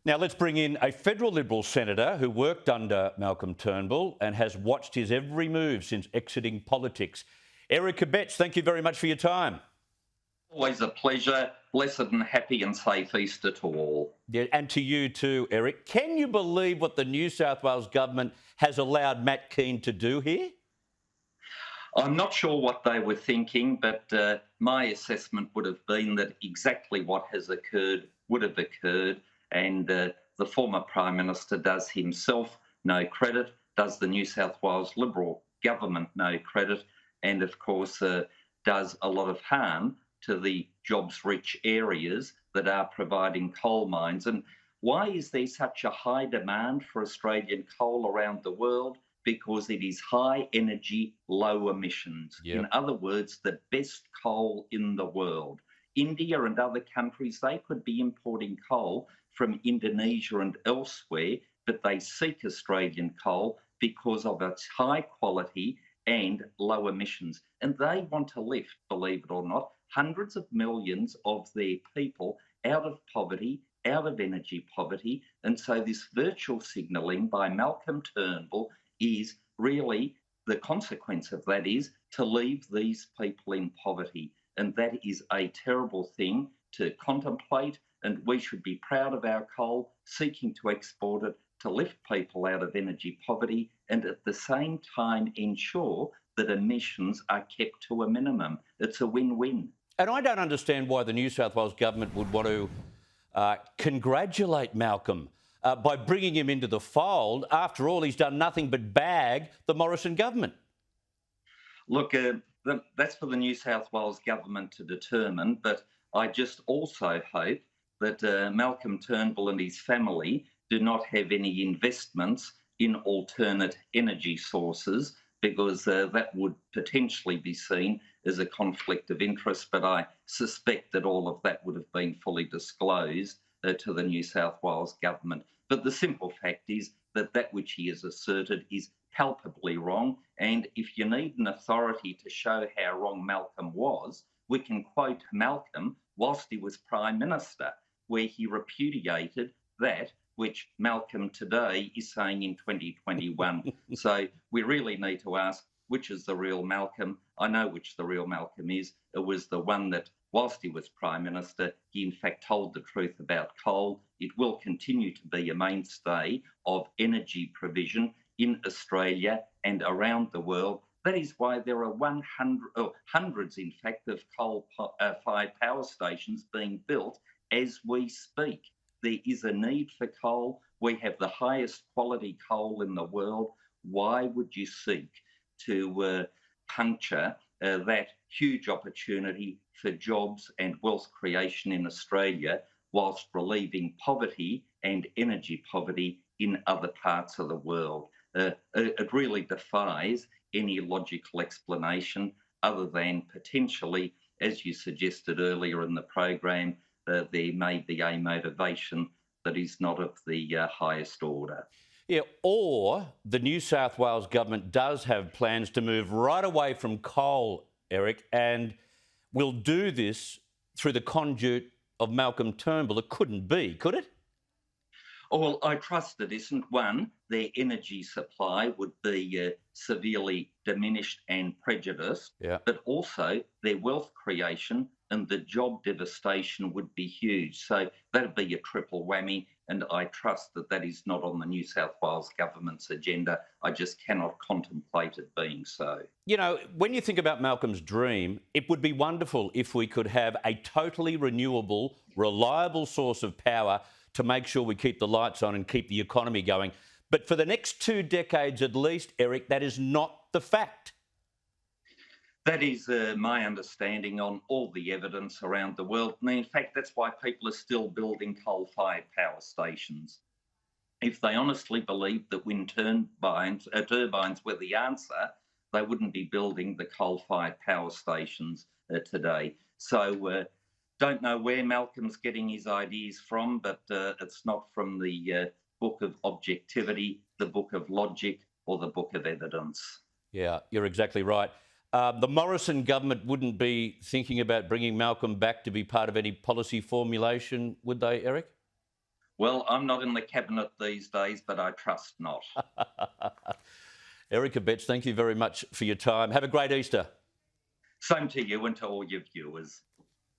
Now let's bring in a federal Liberal senator who worked under Malcolm Turnbull and has watched his every move since exiting politics. Eric Abetz, thank you very much for your time. Always a pleasure. Blessed and happy and safe Easter to all. Yeah, and to you too, Eric. Can you believe what the New South Wales government has allowed Matt Keane to do here? I'm not sure what they were thinking, but my assessment would have been that exactly what has occurred would have occurred, and the former Prime Minister does himself no credit, does the New South Wales Liberal government no credit, and of course does a lot of harm to the jobs-rich areas that are providing coal mines. And why is there such a high demand for Australian coal around the world? Because it is high energy, low emissions. Yep. In other words, the best coal in the world. India and other countries, they could be importing coal from Indonesia and elsewhere, but they seek Australian coal because of its high quality and low emissions. And they want to lift, believe it or not, hundreds of millions of their people out of poverty, out of energy poverty. And so this virtual signalling by Malcolm Turnbull is really, the consequence of that is to leave these people in poverty. And that is a terrible thing to contemplate. And we should be proud of our coal, seeking to export it to lift people out of energy poverty and at the same time ensure that emissions are kept to a minimum. It's a win-win. And I don't understand why the New South Wales government would want to congratulate Malcolm by bringing him into the fold. After all, he's done nothing but bag the Morrison government. Look, that's for the New South Wales government to determine, but I just also hope that Malcolm Turnbull and his family do not have any investments in alternate energy sources, because that would potentially be seen as a conflict of interest. But I suspect that all of that would have been fully disclosed to the New South Wales government. But the simple fact is that that which he has asserted is palpably wrong. And if you need an authority to show how wrong Malcolm was, we can quote Malcolm whilst he was Prime Minister, where he repudiated that which Malcolm today is saying in 2021. So we really need to ask, which is the real Malcolm? I know which the real Malcolm is. It was the one that, whilst he was Prime Minister, he in fact told the truth about coal. It will continue to be a mainstay of energy provision in Australia and around the world. That is why there are hundreds, in fact, of coal-fired power stations being built as we speak. There is a need for coal. We have the highest quality coal in the world. Why would you seek to puncture that huge opportunity for jobs and wealth creation in Australia whilst relieving poverty and energy poverty in other parts of the world? It really defies any logical explanation other than potentially, as you suggested earlier in the program, there may be a motivation that is not of the highest order. Yeah, or the New South Wales government does have plans to move right away from coal, Eric, and will do this through the conduit of Malcolm Turnbull. It couldn't be, could it? Oh, well, I trust it isn't. One, their energy supply would be severely diminished and prejudiced, but also their wealth creation and the job devastation would be huge. So that'd be a triple whammy, and I trust that that is not on the New South Wales government's agenda. I just cannot contemplate it being so. You know, when you think about Malcolm's dream, it would be wonderful if we could have a totally renewable, reliable source of power to make sure we keep the lights on and keep the economy going. But for the next 2 decades at least, Eric, that is not the fact. That is my understanding on all the evidence around the world. And in fact, that's why people are still building coal-fired power stations. If they honestly believed that wind turbines were the answer, they wouldn't be building the coal-fired power stations today. So don't know where Malcolm's getting his ideas from, but it's not from the book of objectivity, the book of logic, or the book of evidence. Yeah, you're exactly right. The Morrison government wouldn't be thinking about bringing Malcolm back to be part of any policy formulation, would they, Eric? Well, I'm not in the cabinet these days, but I trust not. Eric Abetz, thank you very much for your time. Have a great Easter. Same to you and to all your viewers.